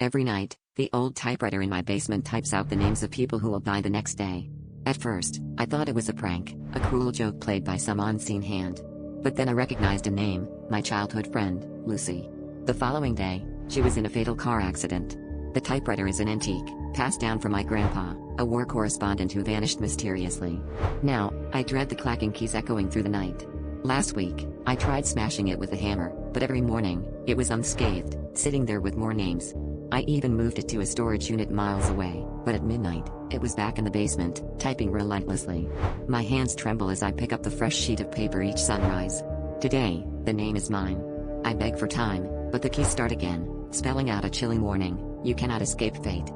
Every night, the old typewriter in my basement types out the names of people who will die the next day. At first, I thought it was a prank, a cruel joke played by some unseen hand. But then I recognized a name, my childhood friend, Lucy. The following day, she was in a fatal car accident. The typewriter is an antique, passed down from my grandpa, a war correspondent who vanished mysteriously. Now, I dread the clacking keys echoing through the night. Last week, I tried smashing it with a hammer, but every morning, it was unscathed, sitting there with more names. I even moved it to a storage unit miles away, but at midnight, it was back in the basement, typing relentlessly. My hands tremble as I pick up the fresh sheet of paper each sunrise. Today, the name is mine. I beg for time, but the keys start again, spelling out a chilling warning: you cannot escape fate.